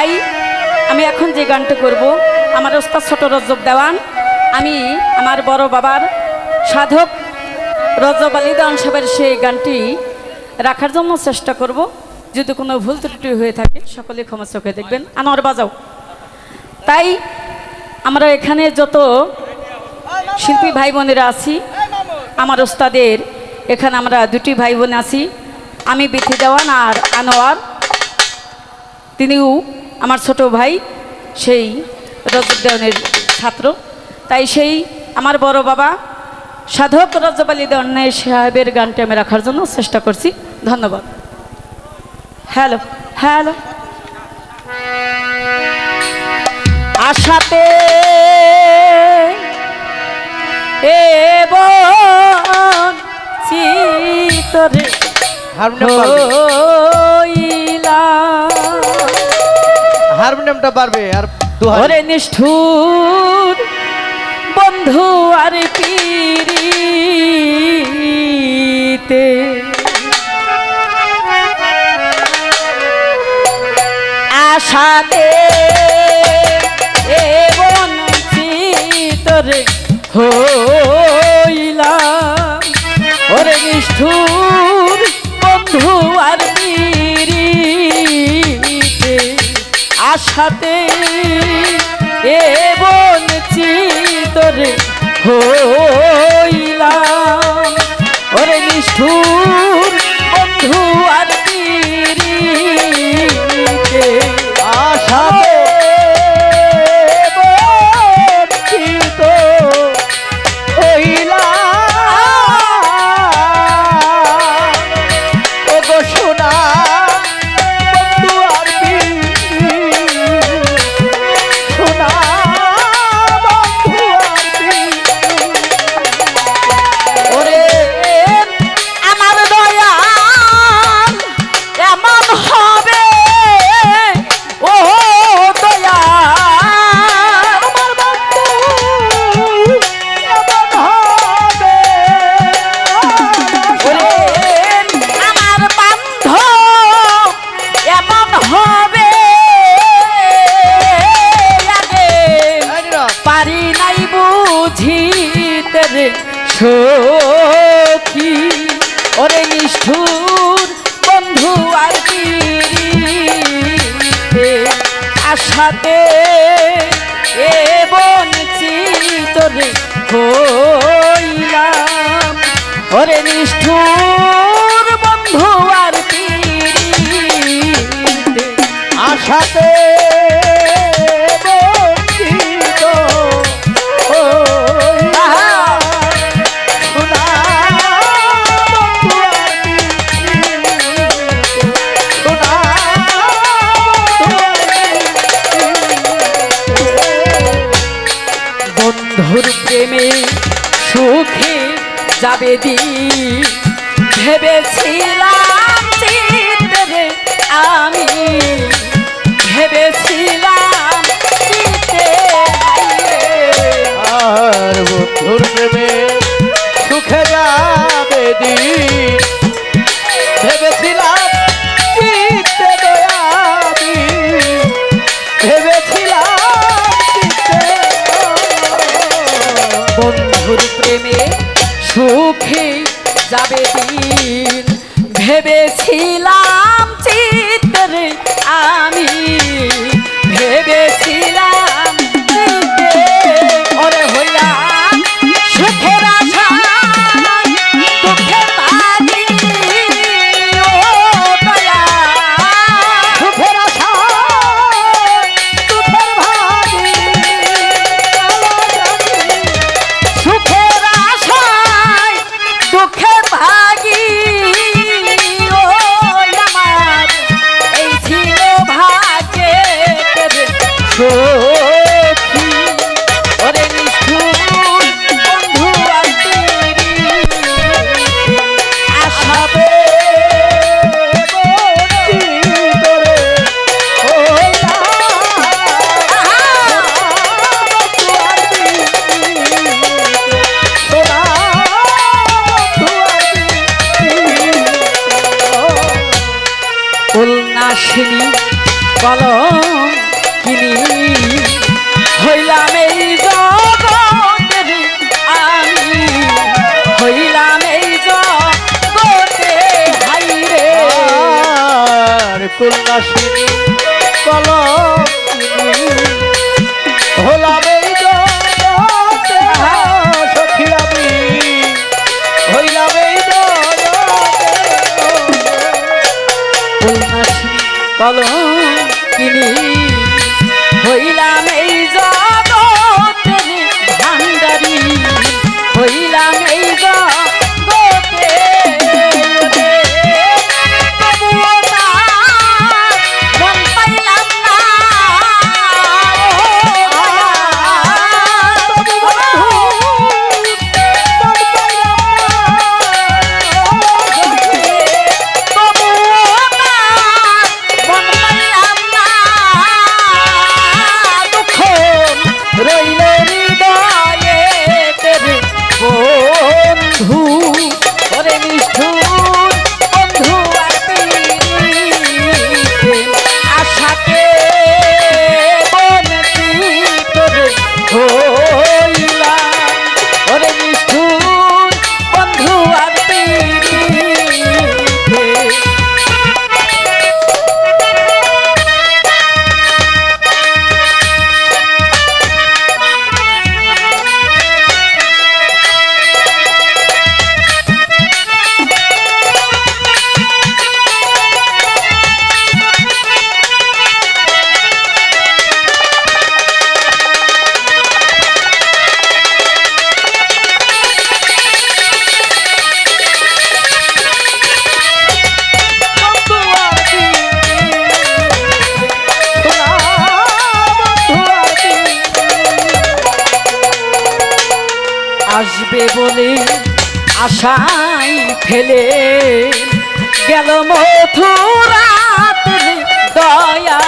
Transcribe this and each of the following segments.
তাই আমি এখন যে গানটা করব আমার ওস্তাদ ছোট রজব দেওয়ান, আমি আমার বড় বাবার সাধক রজব আলী দেওয়ান সাহেবের সেই গানটি রাখার জন্য চেষ্টা করব। যদি কোনো ভুল ত্রুটি হয়ে থাকে সকলে ক্ষমা চোখে দেখবেন। আনোয়ার বাজাও। তাই আমরা এখানে যত শিল্পী ভাই বোনেরা আছি, আমার ওস্তাদের এখানে আমরা দুটি ভাই বোন আছি, আমি বিথি দেওয়ান আর আনোয়ার, তিনিও আমার ছোট ভাই, সেই রজব দেওয়ানের ছাত্র। তাই সেই আমার বড় বাবা সাধক রজব আলী দেওয়ান সাহেবের গানটি আমি রাখার জন্য চেষ্টা করছি। ধন্যবাদ। Hello hello. আশাতে চিতরে হারমোনিয়ামটা পারবে আর ওরে নিষ্ঠুর বন্ধু আর পিরিতে আশাতে বঞ্চিতরে হইলাম, ওরে নিষ্ঠুর বন্ধু আর পিরিতে আশাতে বঞ্চিতরে হইলাম, ওরে নিষ্ঠুর বন্ধু আর পিরিতে আশাতে বঞ্চিত হইলাম, ও গো সোনা বন্ধু আর সোনা বন্ধু ওরে আমার দয়া এমন হবে, ও দয়া আমার বন্ধু এমন হবে, ওরে আমার বান্ধব এমন হবে, আগে পারি নাই বুঝিতে রে সখী, ওরে নিষ্ঠুর বন্ধু আর পিরিতে আশাতে বঞ্চিত রে হইলাম, ওরে নিষ্ঠুর বন্ধু আর পিরিতে আশাতে বঞ্চিত হইলাম, সোনা বন্ধু আর সোনা বন্ধুর প্রেমে সুখে যাবে দিন, ভেবেছিলাম চিত্তে আমি, ভেবেছিলাম চিত্তে আর বন্ধুর প্রেমে সুখে যাবে দিন, ভেবেছিলাম চিত্তে দয়াবি, ভেবেছিলাম চিত্তে বন্ধুর প্রেমে সুখে যাবে দিন, ভেবেছিলাম চিত্তে আমি, ভেবেছিলাম চিত্তে ওরে হইয়া সুখের আশা দুঃখে পারি, ও দয়া সুখের আশা দুঃখের ভাগি, সুখের আশায় দুঃখের ভাগী, ও আমার এই ছিল ভাগ্যে সখী, ওরে নিষ্ঠুর বন্ধু আর পিরিতে আশাতে বঞ্চিত রে হইলাম, বন্ধু আর সোনা বন্ধু আর উল্লাসিনী কলম কিনি হইলাম এই জগতের আমি হইলাম এই জগতে হাইরে আর কন্যাশ্রী কলঙ্কিনী হলাম এই জগতে সখী আমি হইলাম এই জগতে কন্যাশ্রী কলঙ্কিনী হইলাম এই জগতের ভান্ডারী হইলাম এই জগতে তবুও তার মন পাইলাম না মন পাইলাম না দুঃখ রইল হৃদয়ে তেরে বন্ধু ওরে নিষ্ঠুর বন্ধু আর পীড়িতে আশাকে বনতি তোরে হইলাম ওরে নিষ্ঠুর বন্ধু আর পীড়িতে আসবে বলে আশাই ফেলে গেল মথুরাত দয়া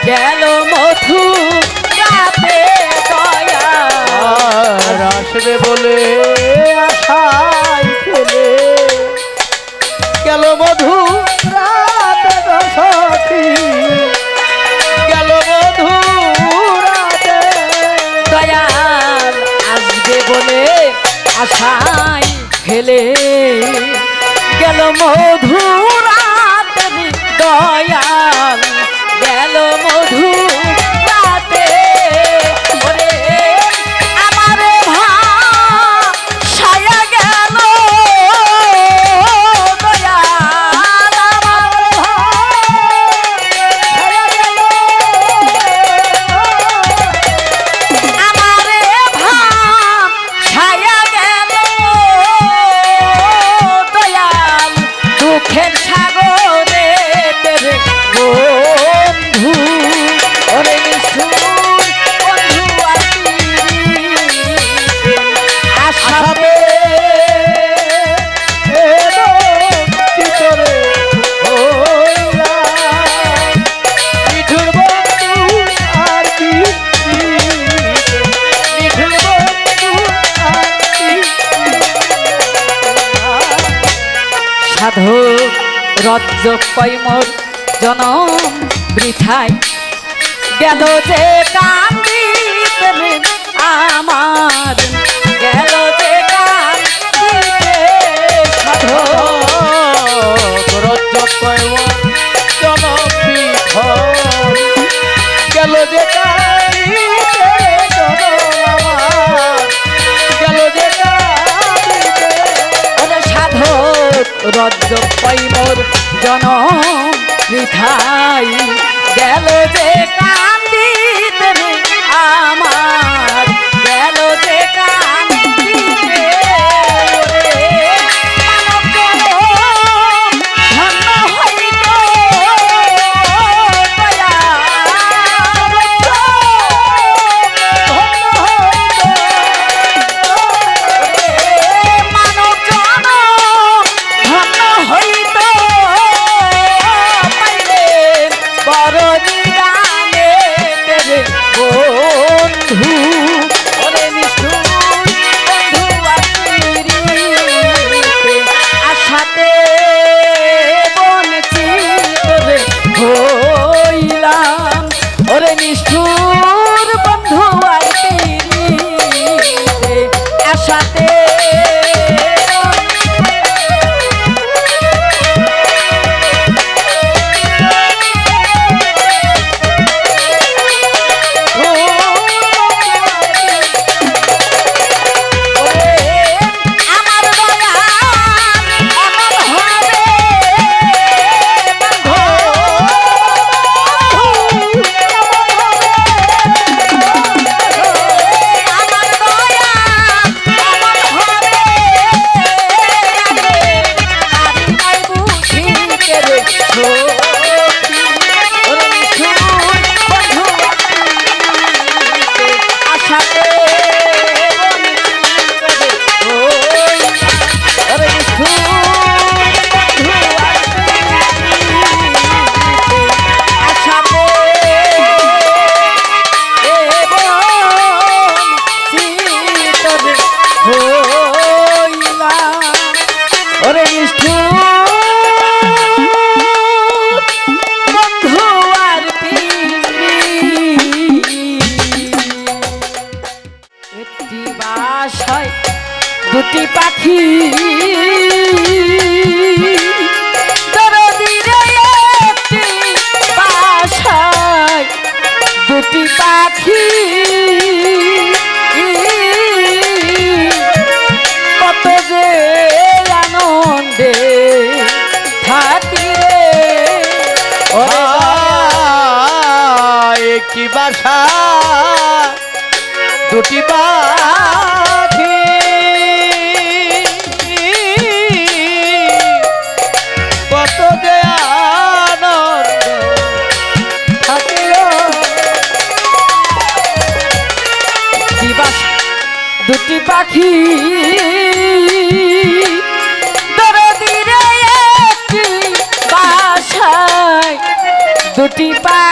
গেল মথুরাতে দয়া আর আসবে বলে আশাই ফেলে গেল মধু রাতে গো সখী গেল মধু রাতে দয়াল আসবে বলে আশাই ফেলে গেল মধুরাত দয়াল গেল মধুরাতে ওরে আমার ভাষায়া গেল দয়াল আমার আমারে ভাষায়া গেল দয়াল দুঃখের সাগরে তেরে বন্ধু ওরে নিষ্ঠুর বন্ধু আর পীড়িতে আশাতে চিতরে হইলা মিঠুর বন্ধু আর কি মিঠুর বন্ধু আর কি সাধু রজ্জ কৈমর জনম বৃথায় গেল যে কান্দিতে আমার গেল যে কান্দিতে সাধু গেল যে কালিতে গেল যে কালিতে ওরে সাধক রজ্জ কৈমর জনম বৃথায় গেল যে কান্দিতে আমার গেল যে কান্দিতে ওরে মানব জনম ধন্য হইত মানব জনম ধন্য হইত পাইলে বড় নিদানে তেরে বন্ধু ওরে নিষ্ঠুর একটি বাসা দুটি পাখি কত যে আনন্দ থাকিল দিবাস দুটি পাখি দরদিরে একটি বাসায় দুটি পাখি